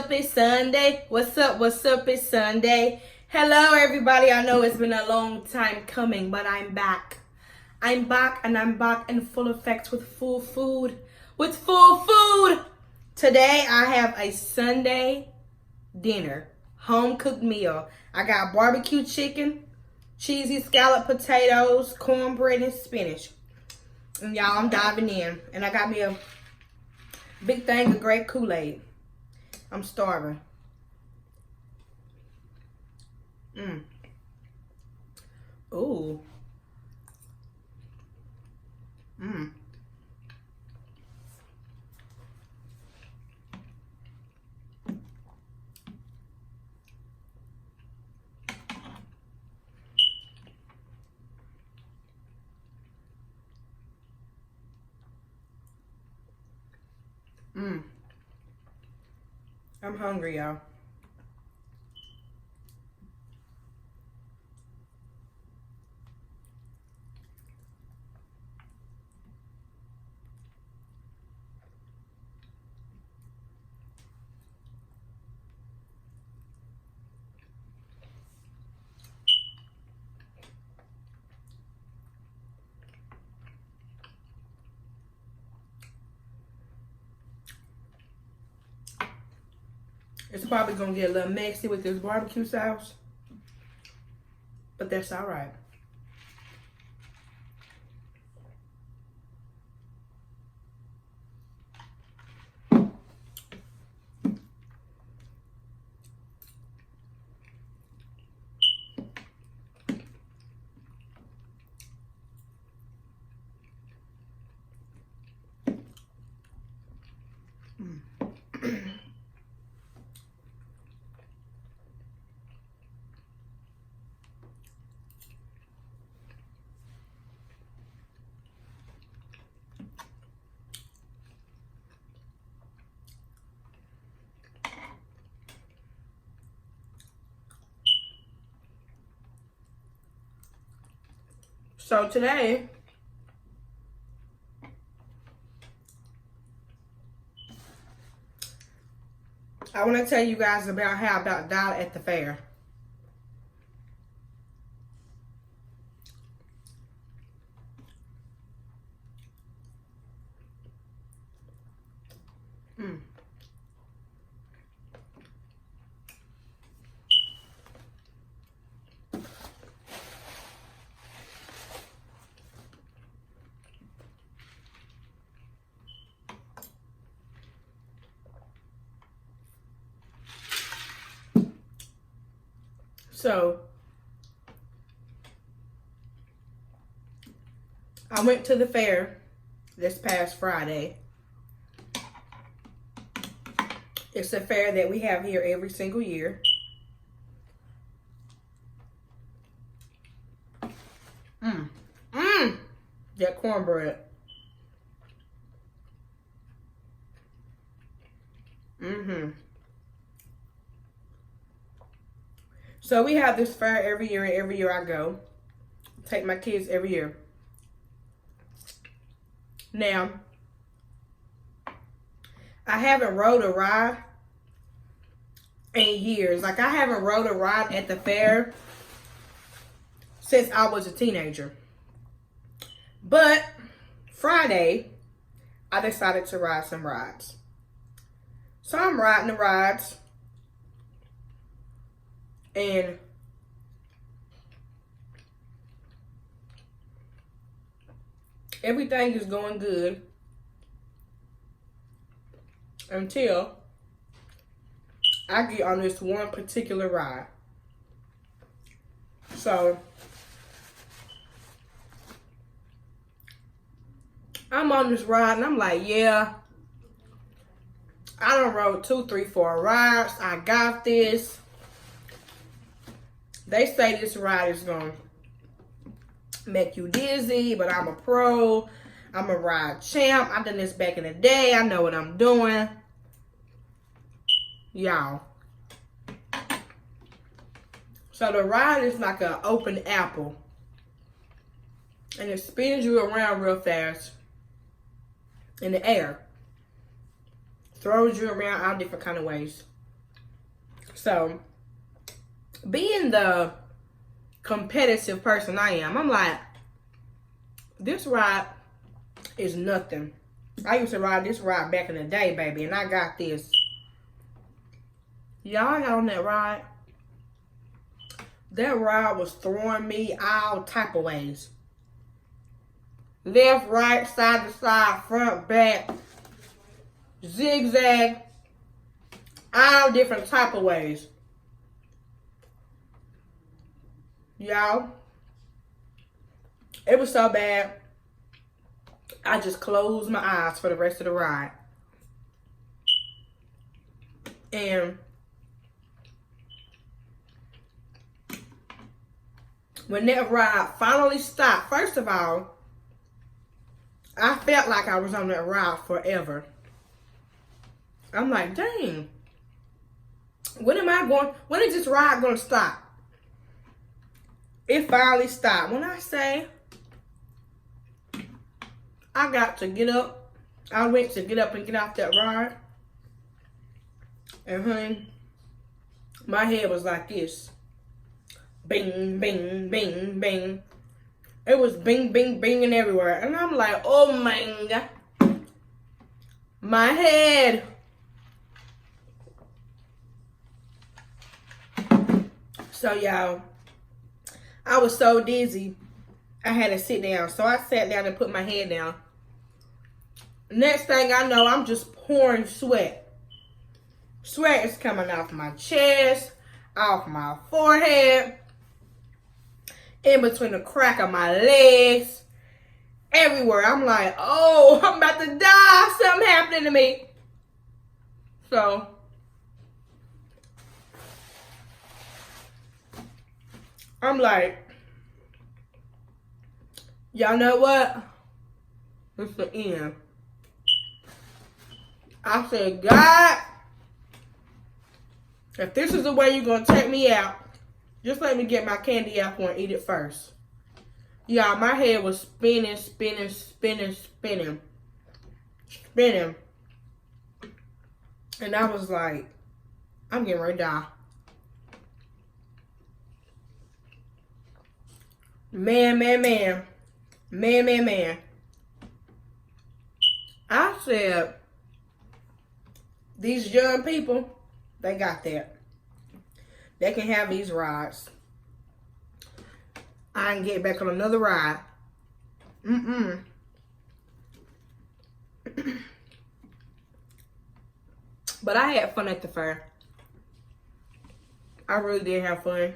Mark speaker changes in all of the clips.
Speaker 1: up? It's Sunday. What's up? What's up? It's Sunday. Hello, everybody. I know it's been a long time coming, but I'm back. I'm back, and I'm back in full effect with full food. Today, I have a Sunday dinner, home cooked meal. I got barbecue chicken, cheesy scalloped potatoes, cornbread, and spinach. And y'all, I'm diving in. And I got me a big thing of grape Kool-Aid. I'm starving. Ooh. I'm hungry, y'all. It's probably gonna get a little messy with this barbecue sauce, but that's all right. So today, I want to tell you guys about how I about died at the fair. So, I went to the fair this past Friday. It's a fair that we have here every single year. That cornbread. So we have this fair every year, and every year I go. Take my kids every year. Now, I haven't rode a ride in years. Like, I haven't rode a ride at the fair since I was a teenager. But Friday, I decided to ride some rides. So I'm riding the rides. And everything is going good until I get on this one particular ride. So I'm on this ride and I'm like, yeah, I done rode 2, 3, 4 rides. I got this. They say this ride is going to make you dizzy, but I'm a pro. I'm a ride champ. I've done this back in the day. I know what I'm doing. Y'all. So the ride is like an open apple. And it spins you around real fast in the air. Throws you around all different kind of ways. So, being the competitive person I am, I'm like, this ride is nothing. I used to ride this ride back in the day, baby, and I got this. Y'all got on that ride? That ride was throwing me all type of ways. Left, right, side to side, front, back, zigzag, all different type of ways. Y'all, it was so bad, I just closed my eyes for the rest of the ride. And when that ride finally stopped, first of all, I felt like I was on that ride forever. I'm like, dang, when is this ride gonna stop? It finally stopped. When I say I got to get up, I went to get up and get off that ride. And honey, my head was like this. Bing, bing, bing, bing. It was bing, bing, binging everywhere. And I'm like, oh my God. My head. So y'all, I was so dizzy, I had to sit down. So I sat down and put my head down. Next thing I know, I'm just pouring sweat. Sweat is coming off my chest, off my forehead, in between the crack of my legs, everywhere. I'm like, oh, I'm about to die. Something happening to me. So, I'm like, y'all know what? It's the end. I said, God, if this is the way you're going to take me out, just let me get my candy apple and eat it first. Y'all, my head was spinning, spinning, spinning, spinning, spinning. And I was like, I'm getting ready to die. Man, man, man. Man, man, man. I said, these young people, they got that. They can have these rides. I can get back on another ride. But I had fun at the fair. I really did have fun.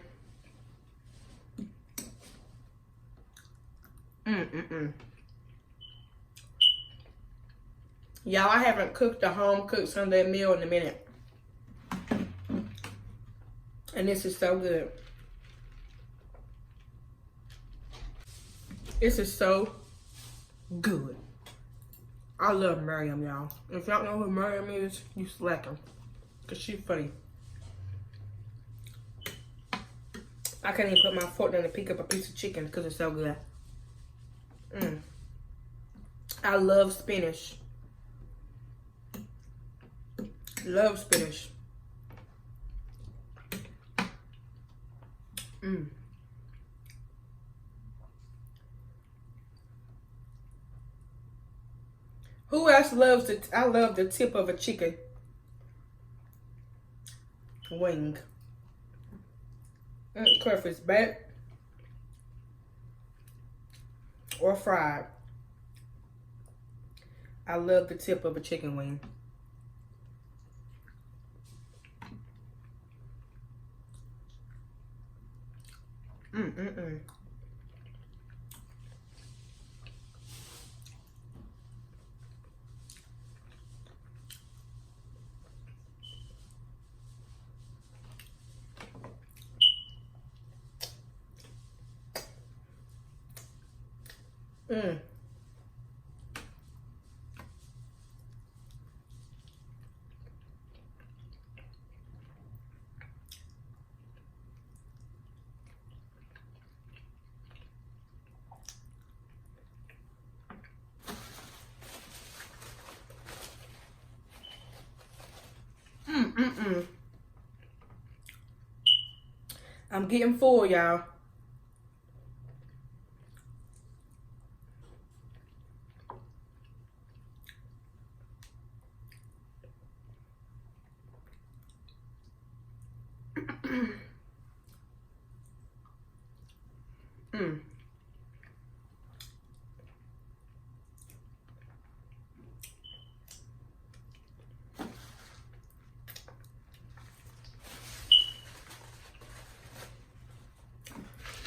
Speaker 1: Y'all, I haven't cooked a home-cooked Sunday meal in a minute. And this is so good. This is so good. I love Miriam, y'all. If y'all know who Miriam is, you select her. Because she's funny. I can't even put my fork down to pick up a piece of chicken because it's so good. I love spinach. Love spinach. Who else loves it? I love the tip of a chicken wing. Care if it's baked or fried. I love the tip of a chicken wing. I'm getting full, y'all.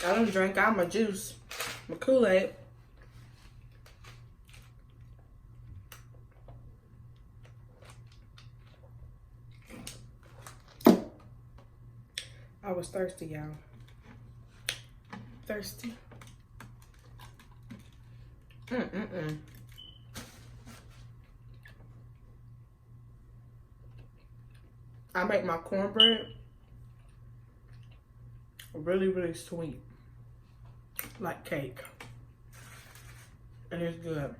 Speaker 1: I done drank out my juice, my Kool-Aid. I was thirsty, y'all. Thirsty. I make my cornbread really, really sweet. Like cake. And it's good.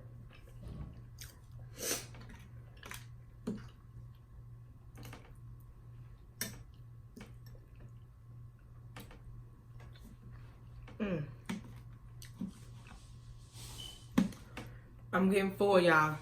Speaker 1: I'm getting full, y'all.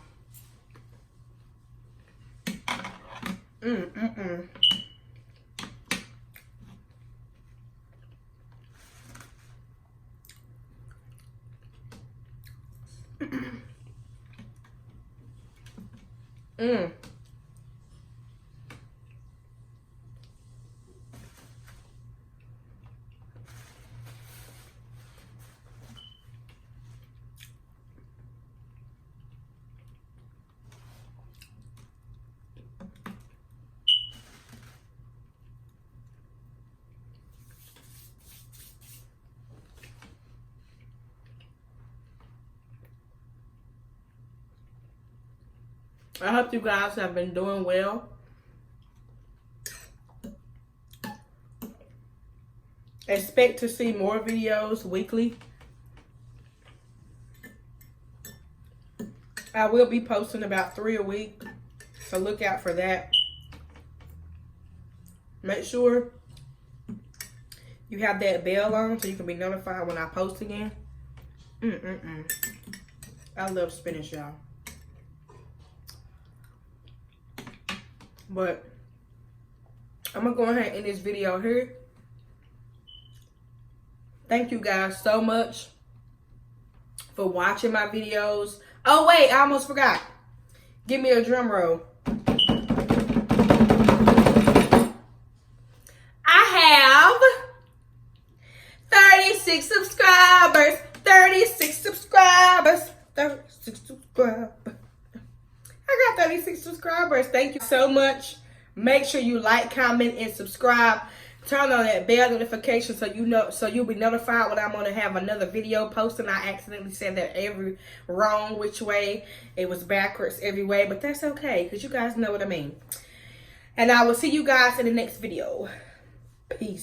Speaker 1: I hope you guys have been doing well. Expect to see more videos weekly. I will be posting about 3 a week, so look out for that. Make sure you have that bell on so you can be notified when I post again. I love spinach, y'all. But I'm gonna go ahead and end this video here. Thank you guys so much for watching my videos. Oh wait, I almost forgot. Give me a drum roll. I have 36 subscribers. 36 subscribers. 36 subscribers. I got 36 subscribers. Thank you so much. Make sure you like, comment, and subscribe. Turn on that bell notification so you'll be notified when I'm gonna have another video posted. I accidentally said that every wrong which way. It was backwards every way, but that's okay because you guys know what I mean. And I will see you guys in the next video. Peace.